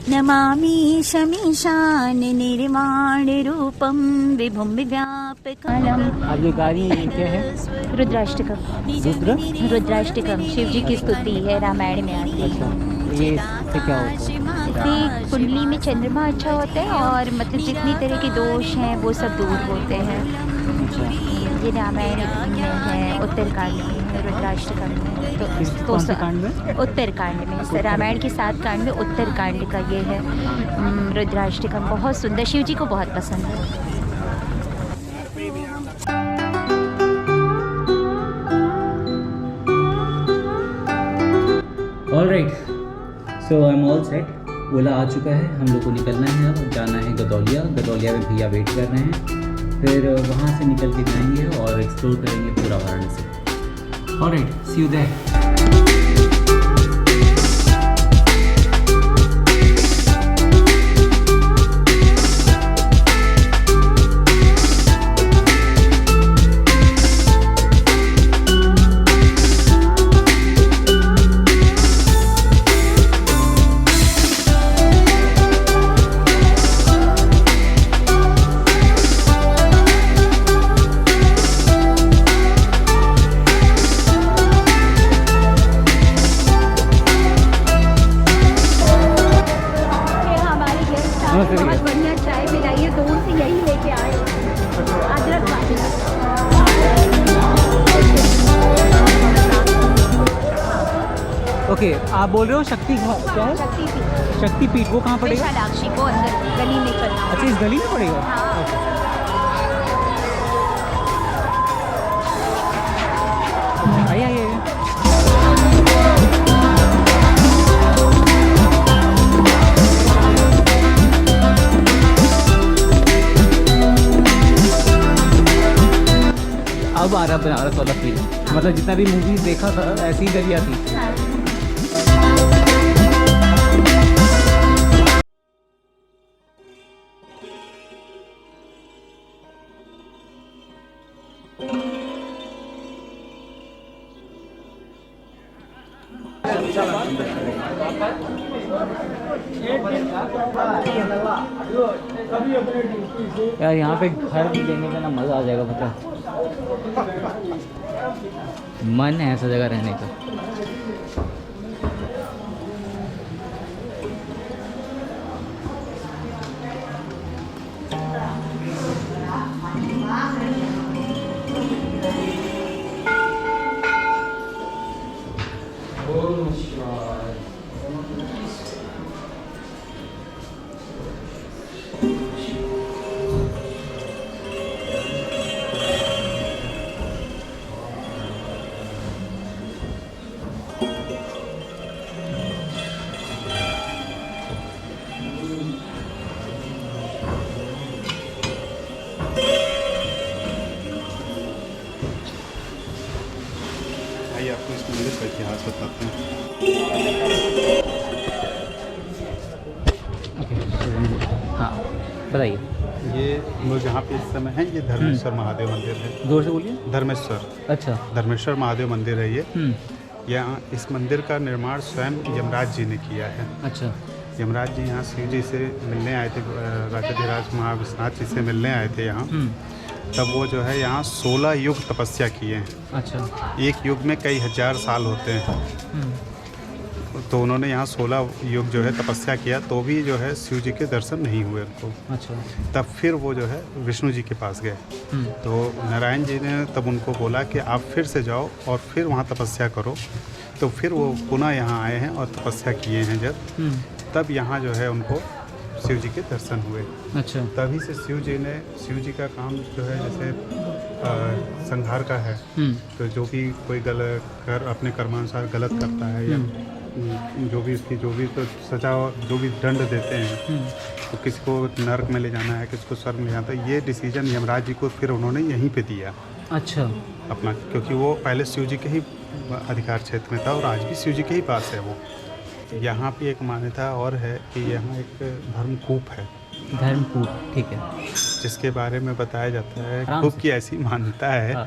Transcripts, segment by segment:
नमामि शमीशान निर्वाण रूपम विभुं व्यापकालम। अब ये गाड़ी क्या है? रुद्राष्टकम। रुद्राष्टकम शिव जी की स्तुति है, रामायण में आती है। अच्छा, ये इससे क्या होता है? इससे कुंडली में चंद्रमा अच्छा होता है और मतलब जितनी तरह के दोष हैं वो सब दूर होते हैं। अच्छा, ये रामायण में है, उत्तरकांड में है, रुद्राष्टकम में। कौन से कांड में? उत्तरकांड में। रामायण के 7 कांड में उत्तरकांड का ये है रुद्राष्टकम। बहुत सुंदर, शिव जी को बहुत पसंद है। Alright, so I am all set. Ola आ चुका है, हम लोग को निकलना है, अब जाना है गदौलिया। गदौलिया में भैया वेट कर रहे हैं, फिर वहाँ से निकल के जाएंगे और एक्सप्लोर करेंगे पूरा Varanasi. Alright, see you there. बहुत बढ़िया चाय पिलाई है, दूर से यही लेके आए अदरक वाली। ओके, आप बोल रहे हो शक्ति क्या है? शक्तिपीठ, वो कहाँ पड़ेगा? विशालाक्षी को अंदर गली में चलना। अच्छा, इस गली में पड़ेगा। हाँ। आइए आइए। अब आ रहा बनारस वाला फील, मतलब जितना भी मूवीज देखा था ऐसी ही गलियाँ थी। यार यहाँ पे घर लेने का ना मज़ा आ जाएगा, पता मन है ऐसा जगह रहने का। आपको इस मंदिर का इतिहास बताते हैं। हाँ बताइए। ये हम लोग जहाँ पे इस समय हैं, ये धर्मेश्वर महादेव मंदिर है। जोर से बोलिए। धर्मेश्वर। अच्छा, धर्मेश्वर महादेव मंदिर है ये। यहाँ इस मंदिर का निर्माण स्वयं यमराज जी ने किया है। अच्छा। यमराज जी यहाँ शिव जी से मिलने आए थे, राजाधिराज महाविश्वनाथ जी से मिलने आए थे यहाँ। तब वो जो है यहाँ 16 युग तपस्या किए हैं। अच्छा। एक युग में कई हजार साल होते हैं, तो उन्होंने यहाँ 16 युग जो है तपस्या किया, तो भी जो है शिव जी के दर्शन नहीं हुए उनको। अच्छा। तब फिर वो जो है विष्णु जी के पास गए, तो नारायण जी ने तब उनको बोला कि आप फिर से जाओ और फिर वहाँ तपस्या करो। तो फिर वो पुनः यहाँ आए हैं और तपस्या किए हैं जब, तब यहाँ जो है उनको शिव जी के दर्शन हुए। अच्छा। तभी से शिव जी का काम जो है जैसे संहार का है, तो जो भी कोई अपने कर्मानुसार गलत करता है या जो भी तो सजा जो भी दंड देते हैं, तो किसी को नरक में ले जाना है, किसी को स्वर्ग में जाता है, ये डिसीजन यमराज जी को फिर उन्होंने यहीं पे दिया। अच्छा। अपना, क्योंकि वो पहले शिव जी के ही अधिकार क्षेत्र में था और आज भी शिव जी के ही पास है वो। यहाँ पे एक मान्यता और है कि यहाँ एक धर्मकूप है। धर्मकूप, ठीक है। जिसके बारे में बताया जाता है, कूप की ऐसी मान्यता है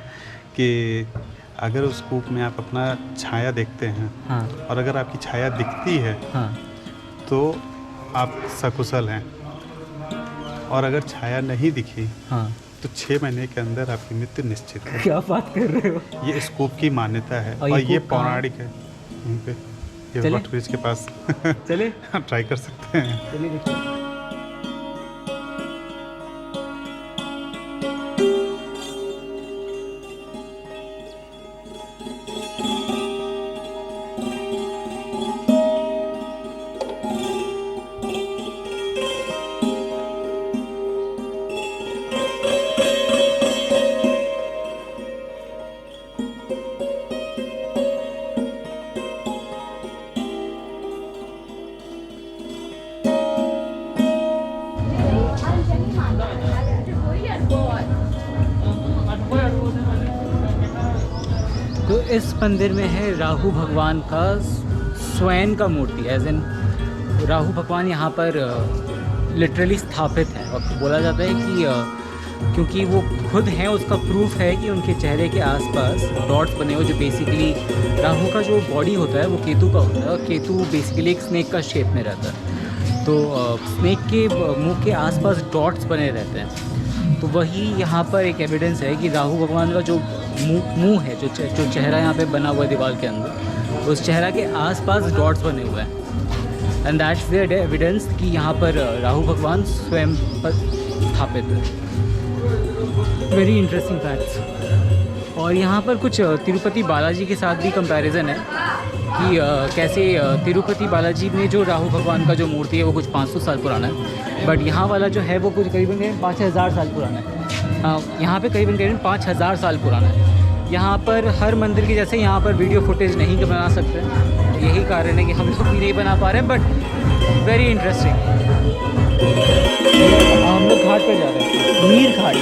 कि अगर उस कूप में आप अपना छाया देखते हैं, और अगर आपकी छाया दिखती है, तो आप सकुशल हैं, और अगर छाया नहीं दिखी हाँ, तो 6 महीने के अंदर आपकी मृत्यु निश्चित है। क्या बात कर रहे हो? ये स्कोप की मान्यता है और और ये ये कूप कहाँ? पौराणिक है। वहीं पे ये चले? वट ब्रिज के पास चले ट्राई कर सकते हैं। चलिए देखिए। तो इस मंदिर में है राहु भगवान का स्वयं का मूर्ति, एज इन राहु भगवान यहाँ पर लिटरली स्थापित है। और बोला जाता है कि क्योंकि वो खुद हैं, उसका प्रूफ है कि उनके चेहरे के आसपास डॉट्स बने हुए, जो बेसिकली राहु का जो बॉडी होता है वो केतु का होता है, और केतु बेसिकली एक स्नेक का शेप में रहता है। तो स्नेक के मुंह के आसपास डॉट्स बने रहते हैं। तो वही यहाँ पर एक एविडेंस है कि राहु भगवान का जो मुंह है, जो चेहरा यहाँ पे बना हुआ है दीवार के अंदर, उस चेहरा के आसपास डॉट्स बने हुए हैं। एंड दैट्स द एविडेंस कि यहाँ पर राहु भगवान स्वयं पर स्थापित है। Very interesting facts. और यहाँ पर कुछ तिरुपति बालाजी के साथ भी कंपैरिजन है कि कैसे तिरुपति बालाजी में जो राहु भगवान का जो मूर्ति है वो कुछ 500 साल पुराना है, बट यहाँ वाला जो है वो कुछ करीबन 5000 साल पुराना है। यहाँ पे करीबन 5000 साल पुराना है। यहाँ पर हर मंदिर के जैसे यहाँ पर वीडियो फुटेज नहीं बना सकते, यही कारण है कि हम लोग भी नहीं बना पा रहे हैं, बट वेरी इंटरेस्टिंग। हम लोग घाट पर जा रहे हैं, मीर घाट।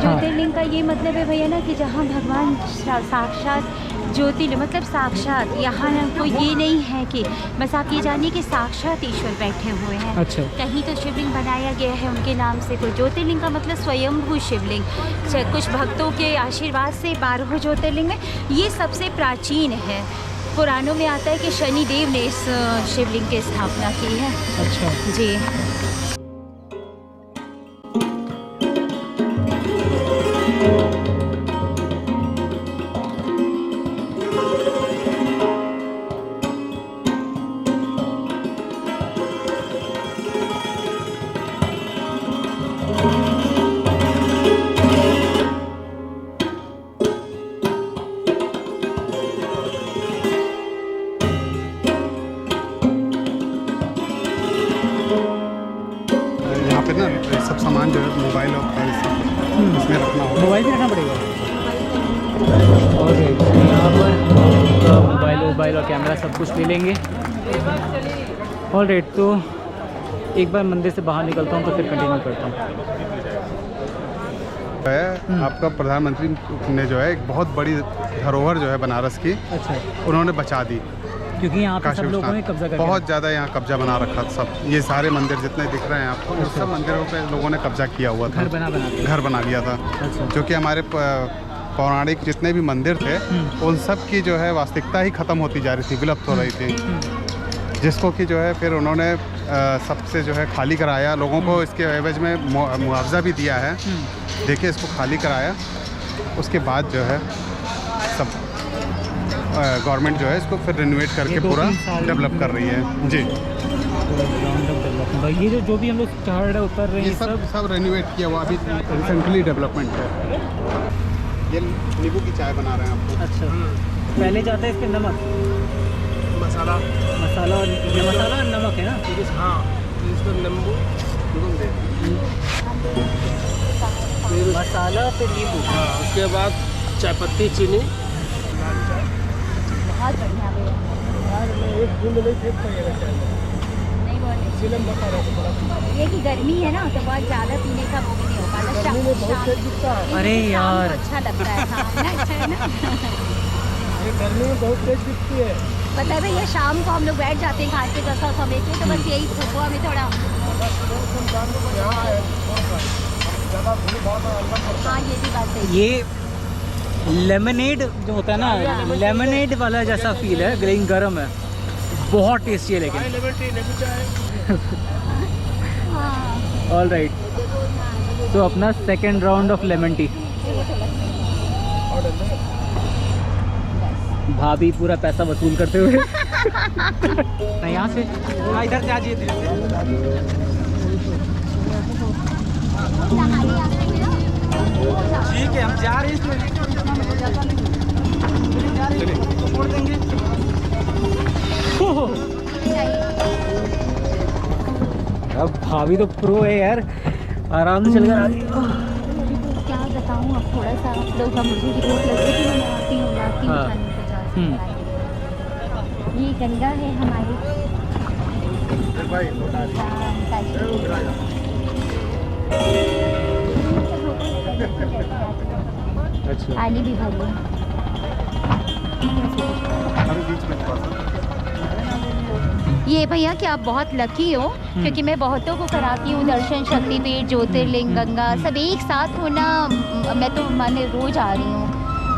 ज्योतिर्लिंग का ये मतलब है भैया ना कि जहाँ भगवान साक्षात ज्योतिर्लिंग मतलब साक्षात, यहाँ ना कोई ये नहीं है कि बस आप ये जानिए कि साक्षात ईश्वर बैठे हुए हैं। अच्छा। कहीं तो शिवलिंग बनाया गया है उनके नाम से, कोई ज्योतिर्लिंग का मतलब स्वयंभू शिवलिंग। कुछ भक्तों के आशीर्वाद से 12 ज्योतिर्लिंग में ये सबसे प्राचीन है। पुराणों में आता है कि शनिदेव ने इस शिवलिंग की स्थापना की है। अच्छा जी। यहाँ पे ना सब सामान जो है मोबाइल और इसमें रखना होगा। मोबाइल भी रखना पड़ेगा। और यहाँ पर मोबाइल और कैमरा सब कुछ ले लेंगे। ऑलराइट, तो एक बार मंदिर से बाहर निकलता हूँ तो फिर कंटिन्यू करता हूँ। है आपका प्रधानमंत्री ने जो है एक बहुत बड़ी धरोहर जो है बनारस की, अच्छा, उन्होंने बचा दी। क्योंकि यहाँ पे काशी सब लोगों ने विश्वनाथ कब्जा कर बहुत ज़्यादा यहाँ कब्जा बना रखा था। सब ये सारे मंदिर जितने दिख रहे हैं आपको, उस सब मंदिरों पे लोगों ने कब्जा किया हुआ था, घर बना के। घर बना लिया था। अच्छा। जो कि हमारे पौराणिक जितने भी मंदिर थे उन सब की जो है वास्तविकता ही ख़त्म होती जा रही थी, विलुप्त हो रही थी, जिसको कि जो है फिर उन्होंने सबसे जो है खाली कराया। लोगों को इसके एवज में मुआवजा भी दिया है। देखिए, इसको खाली कराया, उसके बाद जो है सब गवर्नमेंट जो है इसको फिर रिनोवेट करके पूरा डेवलप कर रही है। जी, ये जो भी हम लोग चढ़ रहे उतर रहे ये हैं सब रेनोवेट किया हुआ, अभी रिसेंटली डेवलपमेंट है। ये नींबू की चाय बना रहे हैं आपको। अच्छा, पहले जाता है इस पे नमक, मसाला और नमक है ना। हाँ, इसको नींबू मसाला फिर नींबू। हाँ, उसके बाद चाय पत्ती, चीनी। बहुत बढ़िया भैया। एक बूंद नहीं फेंक पाइएगा चाय में। नहीं बोले इसीलिए हम बता रहे थे बड़ा। ये कि गर्मी है ना, तो बहुत ज़्यादा पीने का वो भी नहीं हो पाता। गर्मी में बहुत तेज दिखता है। अरे शाम को यार। अच्छा लगता है। हाँ ना, अच्छा है ना। ये गर्मी में बहुत तेज दिखती है। पता है भैया, शाम को हम लोग बैठ जाते हैं घाट के 10 समय के, तो बस यही सुबह में थोड़ा। यहाँ है ज़्यादा भीड़ भाड़ में अंदर पड़ता हाँ, ये भी बात सही है। ये लेमनेड जो होता है ना, लेमनेड वाला जैसा फील है, लेकिन गर्म है, बहुत टेस्टी है है। लेकिन। लेमन टी, नींबू चाय। हाँ, ऑल राइट, तो अपना second round of lemon tea. भाभी पूरा पैसा वसूल करते हुए। नहीं, यहाँ से इधर से आ जाइए, धीरे से। ठीक है, हम जा रहे हैं इसमें। छोड़ देंगे। अब भाभी तो प्रो है यार, आराम से चल कर आ रही है। क्या बताऊँ अब, थोड़ा सा आप लोग का मुझे भी भूख लग रही थी, मैं आती हूँ लाती हूँ हाँ। खाने को जा। ये गंगा है हमारी। अच्छा, पानी भी भर लिया। अभी बीच में थोड़ा सा ये भैया कि आप बहुत लकी हो, क्योंकि मैं बहुतों को कराती हूँ दर्शन, शक्तिपीठ, ज्योतिर्लिंग, गंगा सब एक साथ होना। मैं तो माने रोज आ रही हूँ,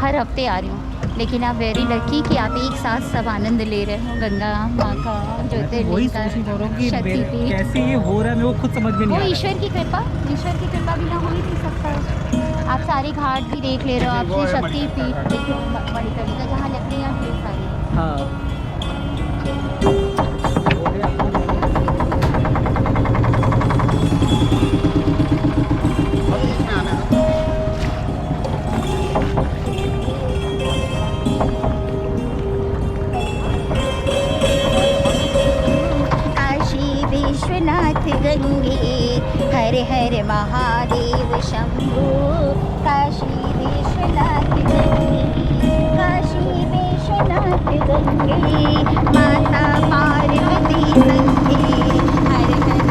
हर हफ्ते आ रही हूँ, लेकिन आप वेरी लकी कि आप एक साथ सब आनंद ले रहे हो, गंगा माँ का, वही ज्योतिर्लिंग का, सोच रहा हूँ कि शक्तिपीठ। कैसे ये हो रहा है, मैं वो खुद समझ में वो नहीं आ रहा। ईश्वर की कृपा बिना हो ही नहीं सकता। आप सारे घाट भी देख ले रहे हो, आपकी शक्तिपीठ देखो, मणिकर्णिका जहाँ लकड़ियाँ ढेर सारी। हाँ, काशी विश्वनाथ गंगे, हर हर महादेव शंभो। काशी विश्वनाथ गंगे, काशी विश्वनाथ गंगे, माता पार्वती संगे, हर हर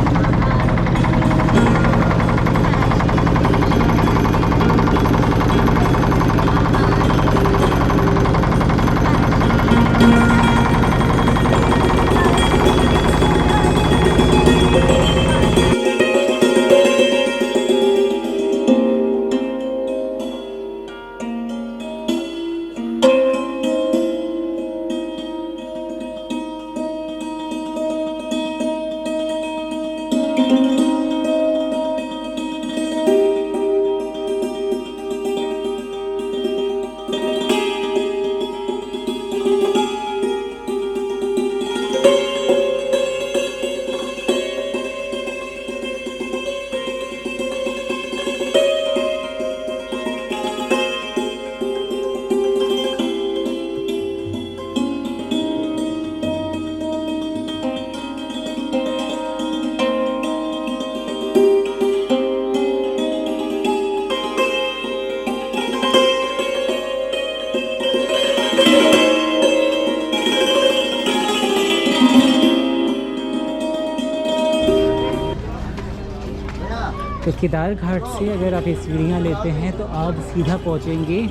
तो केदार घाट से अगर आप ये सीढ़ियाँ लेते हैं तो आप सीधा पहुँचेंगे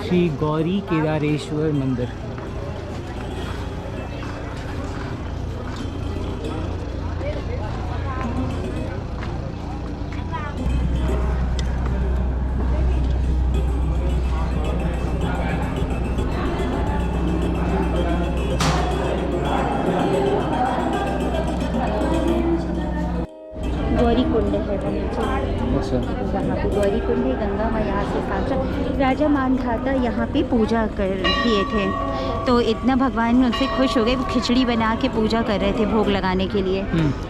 श्री गौरी केदारेश्वर मंदिर। गौरी कुंड है वो नीचे, अच्छा, वहाँ पे गौरी कुंड है। गंगा माँ यहाँ से साक्षात राजा मानधाता यहाँ पे पूजा कर किए थे, तो इतना भगवान उनसे खुश हो गए, वो खिचड़ी बना के पूजा कर रहे थे भोग लगाने के लिए।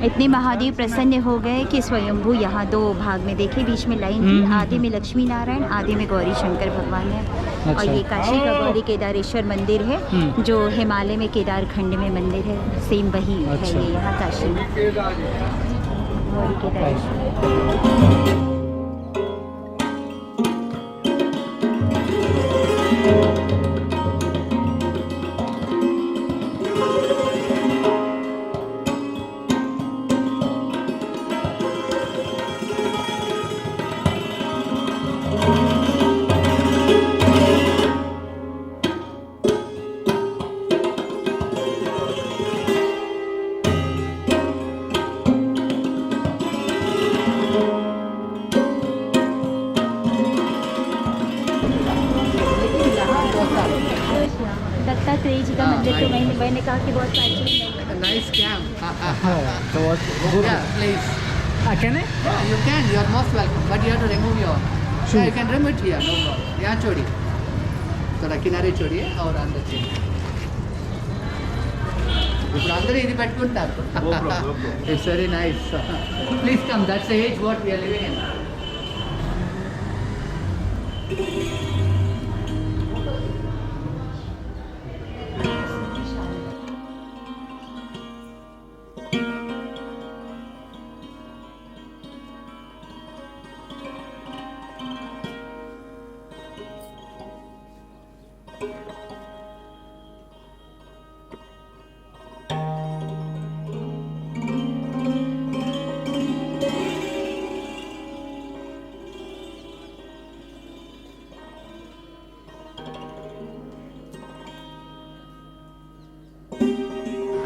इतने महादेव प्रसन्न हो गए कि स्वयंभू यहाँ दो भाग में देखे, बीच में लाइन थी, आधे में लक्ष्मी नारायण, आधे में गौरी शंकर भगवान है। और अच्छा। ये काशी का गौरी केदारेश्वर मंदिर है, जो हिमालय में केदार खंड में मंदिर है, सेम वही अच्छा। है ये यहाँ काशी में गौरी केदारेश्वर। दत्तात्रेय जी का मंदिर तो मैंने कहा कि बहुत प्राचीन नहीं है। Nice camp. So what? Good. Yeah, please. Can I? You can. You are most welcome. But you have to remove your. Shoe. Yeah, you can remove it here. No problem. यहाँ छोड़िए. थोड़ा किनारे छोड़िए और अंदर चलिए. ఇప్పుడు అందరూ ఇది పెట్టుకుంటారు. It's very nice. Please come. That's the age what we are living in.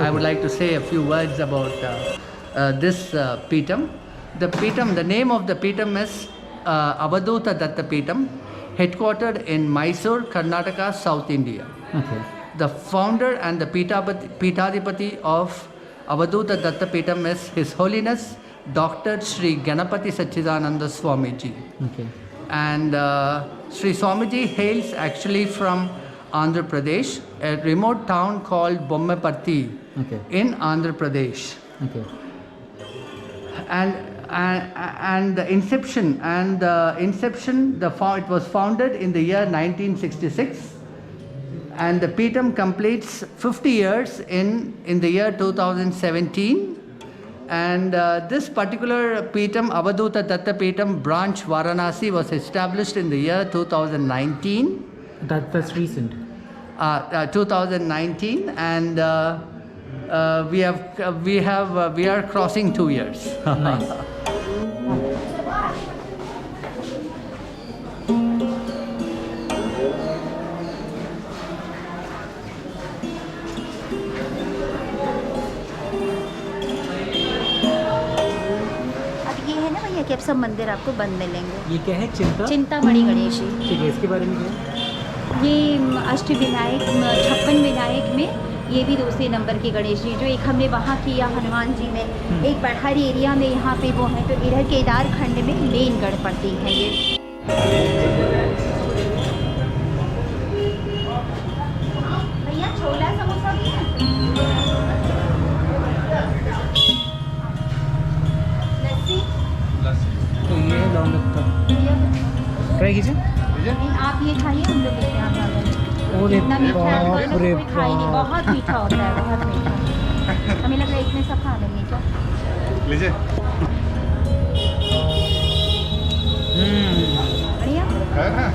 I would like to say a few words about this Peetam. The name of the Peetam is Avadhuta Datta Peetam, headquartered in Mysore, Karnataka, South India. Okay. The founder and the Peethadipati of Avadhuta Datta Peetam is His Holiness Dr. Sri Ganapati Sachidananda Swamiji. Okay. And Sri Swamiji hails actually from Andhra Pradesh, a remote town called Bommaparthi Okay. in Andhra Pradesh. Okay. And the inception it was founded in the year 1966, and the Peetam completes 50 years in the year 2017. And this particular Peetam, Avadhuta Datta Peetam branch Varanasi, was established in the year 2019. That's recent. 2019, and we are crossing 2 years. Nice. अब ये है ना भैया कि अब सब मंदिर आपको बंद मिलेंगे। ये क्या है? चिंता? चिंतामणि गणेश जी, ठीक है, इसके बारे में क्या है? ये अष्टविनायक 56 विनायक में ये भी दूसरे नंबर के गणेश जी, जो एक हमने वहाँ किया हनुमान जी में, एक हर एरिया में यहाँ पे वो है, तो इधर केदार खंड में मेन गणपति हैं ये। भैया छोला समोसा भी है? लस्सी? तो ये है लौंग का। ट्राई कीजिए। नहीं, आप ये खाइए, हम लोग लेते हैं आप आगे। अरे इतना मीठा है, बाप हम लोग रे कोई खाई नहीं, बाप। बहुत मीठा होता है, बहुत मीठा। हमें लग रहा है इतने सब खा लेंगे क्या? लीजिए। बढ़िया। है ना?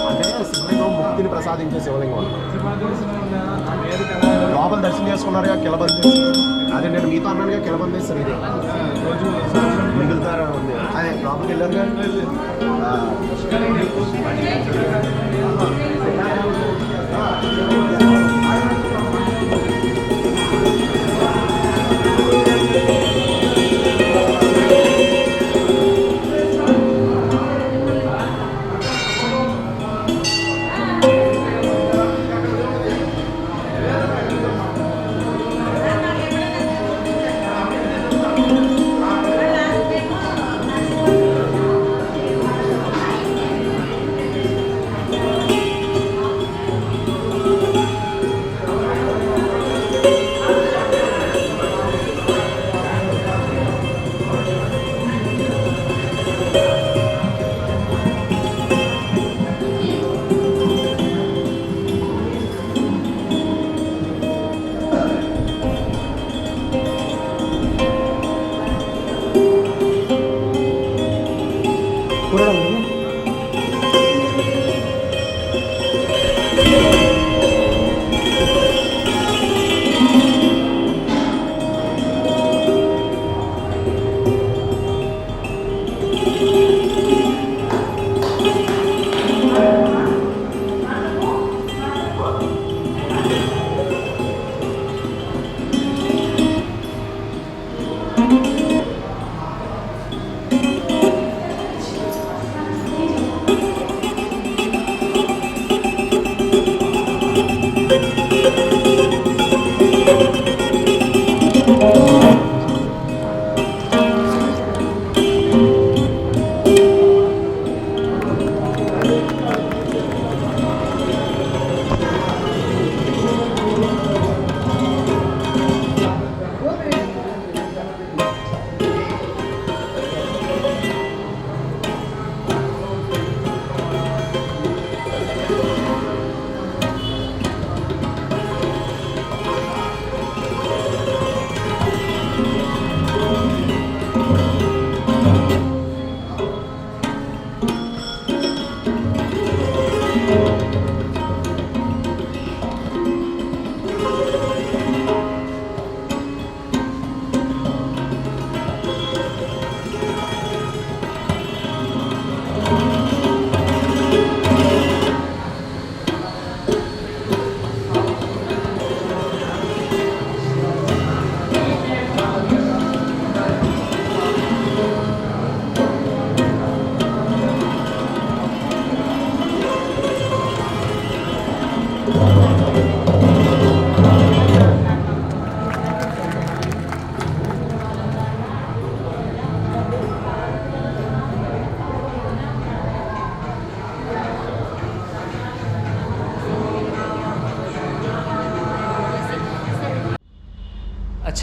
అంటే శివలింగం ముక్తిని ప్రసాదించే శివలింగం లోపల దర్శనం చేసుకున్నారుగా కిలబంది, అదే నేను మీతో అన్నానుగా కిలబందేశ్వరి ఇది మిగులుతారు, అదే లోపలికి వెళ్ళారుగా. पूरा डाल दीजिए।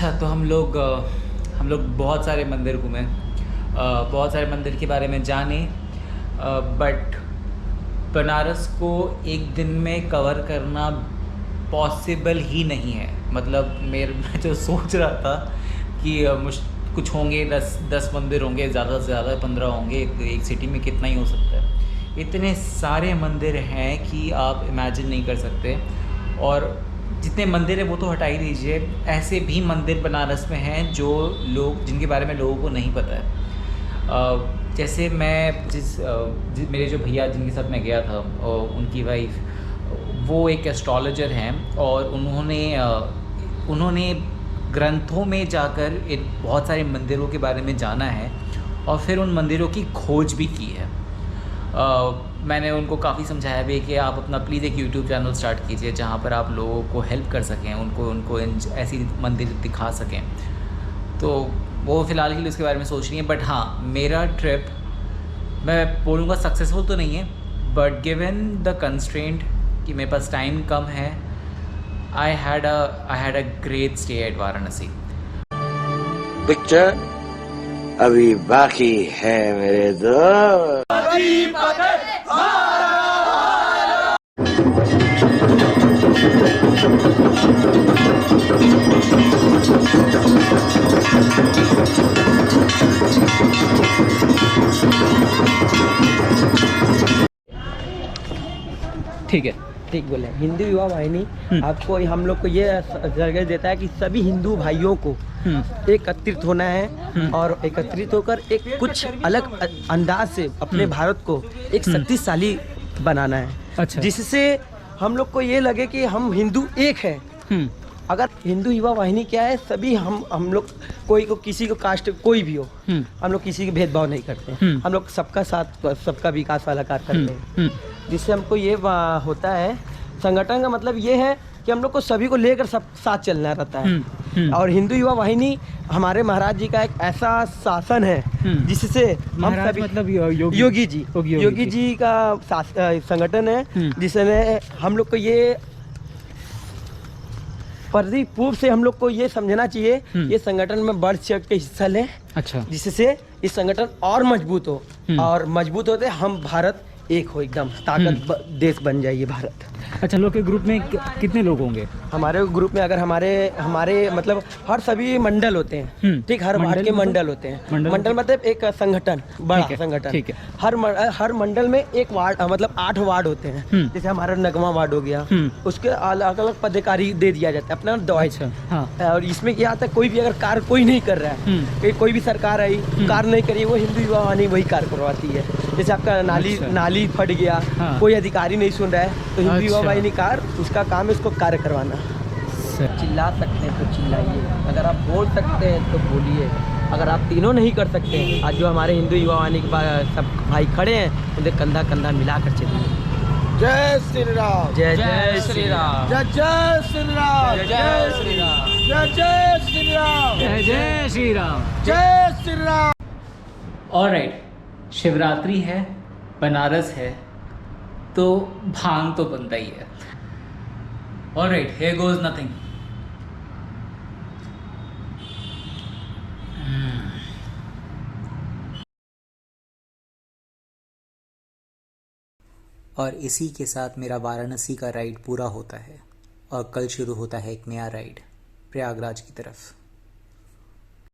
अच्छा, तो हम लोग बहुत सारे मंदिर घूमे, बहुत सारे मंदिर के बारे में जाने, बट बनारस को एक दिन में कवर करना पॉसिबल ही नहीं है। मतलब मैं जो सोच रहा था कि कुछ होंगे 10 मंदिर होंगे, ज़्यादा से ज़्यादा 15 होंगे, एक सिटी में कितना ही हो सकता है। इतने सारे मंदिर हैं कि आप इमेजिन नहीं कर सकते। और जितने मंदिर हैं वो तो हटा ही दीजिए, ऐसे भी मंदिर बनारस में हैं जो जिनके बारे में लोगों को नहीं पता है। जैसे मैं मेरे जो भैया जिनके साथ मैं गया था, उनकी वाइफ वो एक एस्ट्रोलॉजर हैं, और उन्होंने ग्रंथों में जाकर बहुत सारे मंदिरों के बारे में जाना है और फिर उन मंदिरों की खोज भी की है। मैंने उनको काफ़ी समझाया भी कि आप अपना प्लीज़ एक यूट्यूब चैनल स्टार्ट कीजिए जहाँ पर आप लोगों को हेल्प कर सकें, उनको ऐसी मंदिर दिखा सकें। तो वो फ़िलहाल के लिए उसके बारे में सोच रही हैं। बट हाँ, मेरा ट्रिप मैं बोलूँगा सक्सेसफुल तो नहीं है, बट गिवन द कंस्ट्रेंट कि मेरे पास टाइम कम है, I had a great stay at Varanasi. Picture अभी बाकी है मेरे दोस्त। ठीक है, ठीक बोले। हिंदू युवा वाहिनी आपको हम लोग को ये जगह देता है कि सभी हिंदू भाइयों को एकत्रित होना है और एकत्रित होकर एक कुछ अलग अंदाज से अपने भारत को एक शक्तिशाली बनाना है। अच्छा। जिससे हम लोग को ये लगे कि हम हिंदू एक हैं। अगर हिंदू युवा वाहिनी क्या है, सभी हम लोग कोई को किसी को कास्ट कोई भी हो, हम लोग किसी के भेदभाव नहीं करते। हम लोग सबका साथ सबका विकास वाला कार्य करते हैं। जिससे हमको ये होता है, संगठन का मतलब ये है कि हम लोग को सभी को लेकर सब साथ चलना रहता है। और हिंदू युवा वाहिनी हमारे महाराज जी का एक ऐसा शासन है जिससे हम सभी मतलब योगी जी का संगठन है, जिसने हम लोग को ये परिपूर्व से हम लोग को ये समझना चाहिए, ये संगठन में बढ़ चढ़ के हिस्सा लें। अच्छा। जिससे ये संगठन और मजबूत हो, और मजबूत होते हम भारत एक हो, एकदम ताकत देश बन जाइए भारत। अच्छा, लोग के ग्रुप में कितने लोग होंगे? हमारे ग्रुप में अगर हमारे मतलब हर सभी मंडल होते हैं, ठीक, हर वार्ड के मंडल होते हैं। मंडल मतलब एक संगठन, बड़ा संगठन। ठीक है। हर मंडल में एक वार्ड मतलब 8 वार्ड होते हैं। जैसे हमारा नगमा वार्ड हो गया, उसके अलग अलग पदाधिकारी दे दिया जाता है अपना दवाई। और इसमें क्या आता है, कोई भी अगर कार्य कोई नहीं कर रहा है, कोई भी सरकार आई कार्य नहीं करी, वो हिंदू युवा वाहिनी वही कार्य करवाती है। जैसे आपका नाली फट गया, कोई अधिकारी नहीं सुन रहा है, तो हिंदू युवा वाहिनी उसका काम है इसको कार्य करवाना। चिल्ला सकते हैं तो चिल्लाइए, अगर आप बोल सकते हैं तो बोलिए, अगर आप तीनों नहीं कर सकते, आज जो हमारे हिंदू युवा वाहिनी के सब भाई खड़े हैं, उन्हें कंधा कंधा मिलाकर चलिए। जय श्री राम। जय जय श्री राम। जय जय श्री राम। जय श्री राम। जय जय श्री राम। जय जय श्री राम। जय श्री राम। ऑलराइट, शिवरात्रि है, बनारस है, तो भांग तो बनता ही है। Alright, here goes nothing. और इसी के साथ मेरा वाराणसी का राइड पूरा होता है और कल शुरू होता है एक नया राइड प्रयागराज की तरफ।